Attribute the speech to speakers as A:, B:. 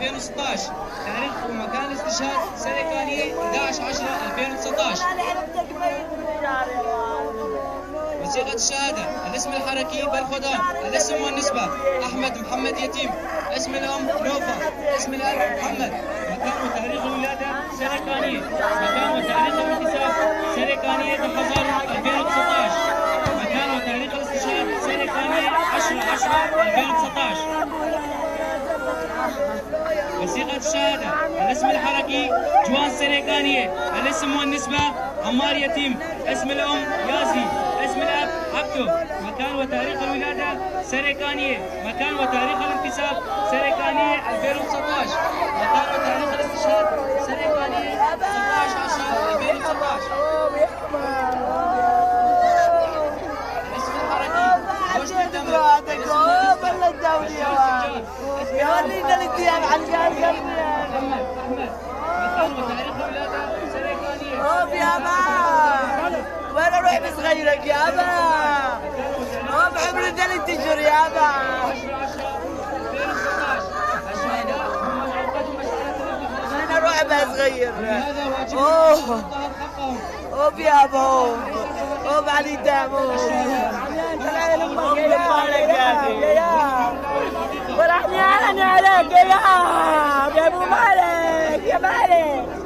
A: 2016. تاريخ ومكان الاستشهاد سنة كانية 11/10/2019. وثيقة الشهادة: الاسم الحركي بالخدام، الاسم والنسبة أحمد محمد يتيم، اسم الأم نوفا، اسم الأب محمد، مكان وتاريخ الولادة سنة كانية، مكان وتاريخ الانتساب سنة كانية 2019، مكان وتاريخ الاستشهاد سنة كانية 10/10/2019. وثيقة الشهادة: الاسم الحركي جوان سنة كانية، الاسم والنسبة عمار يتيم، اسم الأم ياسي، اسم الأب عبدو، مكان وتاريخ الولادة سنة كانية، مكان وتاريخ الانتساب سنة كانية 2019، مكان وتاريخ الاستشهاد سنة كانية 19/10/2019. الاسم الحركي وجد الدم،
B: يا وليد الاتيان على الجاي
A: محمد أحمد، مكان وتاريخ الولادة سنة كانية.
B: اوف يابا وين اروح بصغيرك يابا؟ اوف عمر ثلاث اشهر يابا.
A: 10/10/2019.
B: وين اروح بصغير؟
A: هذا واجب
B: اوه
A: حقهم.
B: اوف يابا اوف علي دام اوف ورحني عليك يا ابو مالك يا مالك.